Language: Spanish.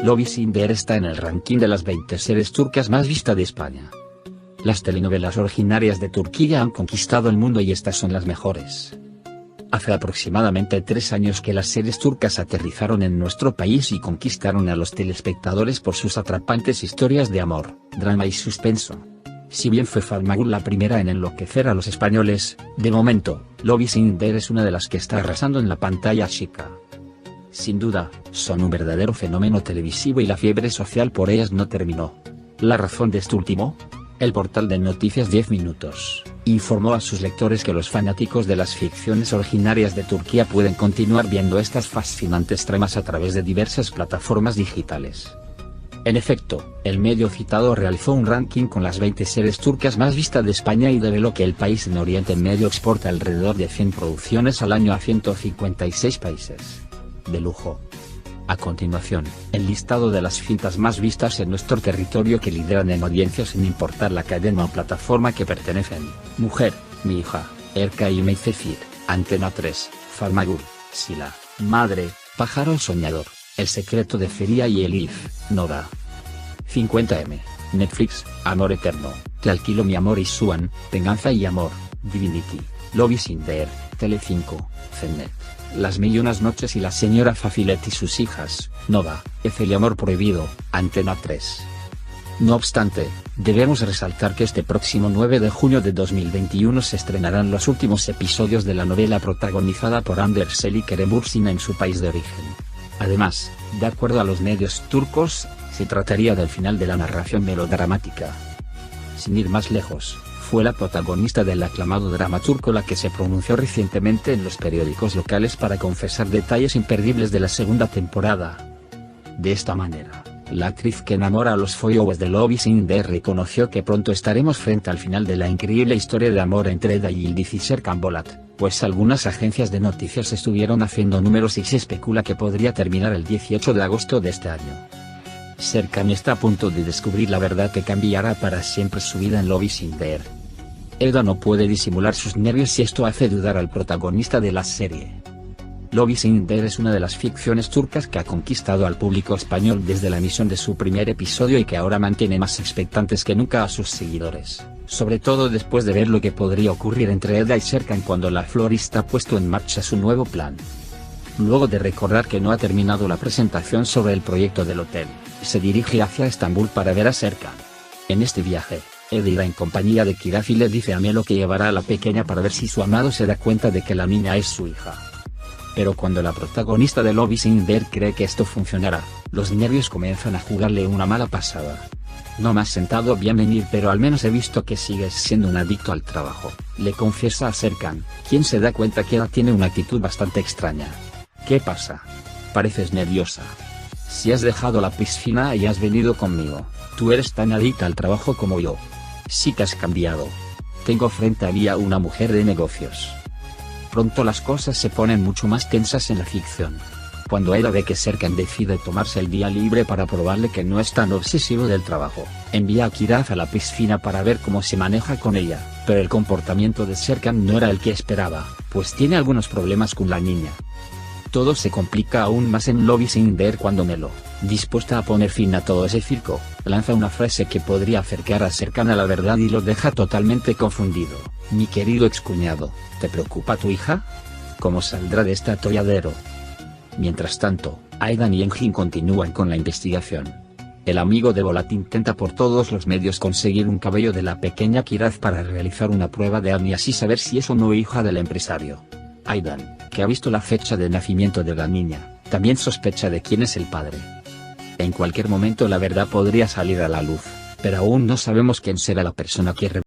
Lobby Sinder está en el ranking de las 20 series turcas más vistas de España. Las telenovelas originarias de Turquía han conquistado el mundo y estas son las mejores. Hace aproximadamente 3 años que las series turcas aterrizaron en nuestro país y conquistaron a los telespectadores por sus atrapantes historias de amor, drama y suspenso. Si bien fue Fatmagül la primera en enloquecer a los españoles, de momento, Lobby Sinder es una de las que está arrasando en la pantalla chica. Sin duda, son un verdadero fenómeno televisivo y la fiebre social por ellas no terminó. ¿La razón de esto último? El portal de noticias 10 Minutos informó a sus lectores que los fanáticos de las ficciones originarias de Turquía pueden continuar viendo estas fascinantes tramas a través de diversas plataformas digitales. En efecto, el medio citado realizó un ranking con las 20 series turcas más vistas de España y reveló que el país en Oriente Medio exporta alrededor de 100 producciones al año a 156 países. De lujo. A continuación, el listado de las cintas más vistas en nuestro territorio que lideran en audiencias sin importar la cadena o plataforma que pertenecen: Mujer, Mi hija, Erkay Meycefir, Antena 3, Fatmagül, Sila, Madre, Pájaro Soñador, El secreto de Feria y Elif, Nova. 50M, Netflix, Amor Eterno, Te alquilo mi amor y Swan, Venganza y Amor, Divinity, Lobby Sinder, Telecinco, Cennet, Las Mil y Unas Noches y La Señora Fafilet y sus hijas, Nova, El amor prohibido, Antena 3. No obstante, debemos resaltar que este próximo 9 de junio de 2021 se estrenarán los últimos episodios de la novela protagonizada por Anders Sel y Kerem Bürsin en su país de origen. Además, de acuerdo a los medios turcos, se trataría del final de la narración melodramática. Sin ir más lejos, fue la protagonista del aclamado drama turco la que se pronunció recientemente en los periódicos locales para confesar detalles imperdibles de la segunda temporada. De esta manera, la actriz que enamora a los followers de Lobby Sinder reconoció que pronto estaremos frente al final de la increíble historia de amor entre Eda y Yildiz y Serkan Bolat, pues algunas agencias de noticias estuvieron haciendo números y se especula que podría terminar el 18 de agosto de este año. Serkan está a punto de descubrir la verdad que cambiará para siempre su vida en Lobby Sinder. Eda no puede disimular sus nervios y esto hace dudar al protagonista de la serie. Lobby Sinder es una de las ficciones turcas que ha conquistado al público español desde la emisión de su primer episodio y que ahora mantiene más expectantes que nunca a sus seguidores, sobre todo después de ver lo que podría ocurrir entre Eda y Serkan cuando la florista ha puesto en marcha su nuevo plan. Luego de recordar que no ha terminado la presentación sobre el proyecto del hotel, se dirige hacia Estambul para ver a Serkan. En este viaje, Eda irá en compañía de Kiraz y le dice a Melo que llevará a la pequeña para ver si su amado se da cuenta de que la niña es su hija. Pero cuando la protagonista de Lobby Sinder cree que esto funcionará, los nervios comienzan a jugarle una mala pasada. No me has sentado bien venir, pero al menos he visto que sigues siendo un adicto al trabajo, le confiesa a Serkan, quien se da cuenta que Eda tiene una actitud bastante extraña. ¿Qué pasa? Pareces nerviosa. Si has dejado la piscina y has venido conmigo, tú eres tan adicta al trabajo como yo. Sí que has cambiado. Tengo frente a mí a una mujer de negocios. Pronto las cosas se ponen mucho más tensas en la ficción. Cuando Eda ve que Serkan decide tomarse el día libre para probarle que no es tan obsesivo del trabajo, envía a Kiraz a la piscina para ver cómo se maneja con ella, pero el comportamiento de Serkan no era el que esperaba, pues tiene algunos problemas con la niña. Todo se complica aún más en Lobby Sinder cuando Melo, dispuesta a poner fin a todo ese circo, lanza una frase que podría acercar a Serkan a la verdad y lo deja totalmente confundido. Mi querido excuñado, ¿te preocupa tu hija? ¿Cómo saldrá de este atolladero? Mientras tanto, Aydan y Engin continúan con la investigación. El amigo de Bolat intenta por todos los medios conseguir un cabello de la pequeña Kiraz para realizar una prueba de ADN y así saber si es o no hija del empresario. Aydan, que ha visto la fecha de nacimiento de la niña, también sospecha de quién es el padre. En cualquier momento la verdad podría salir a la luz, pero aún no sabemos quién será la persona que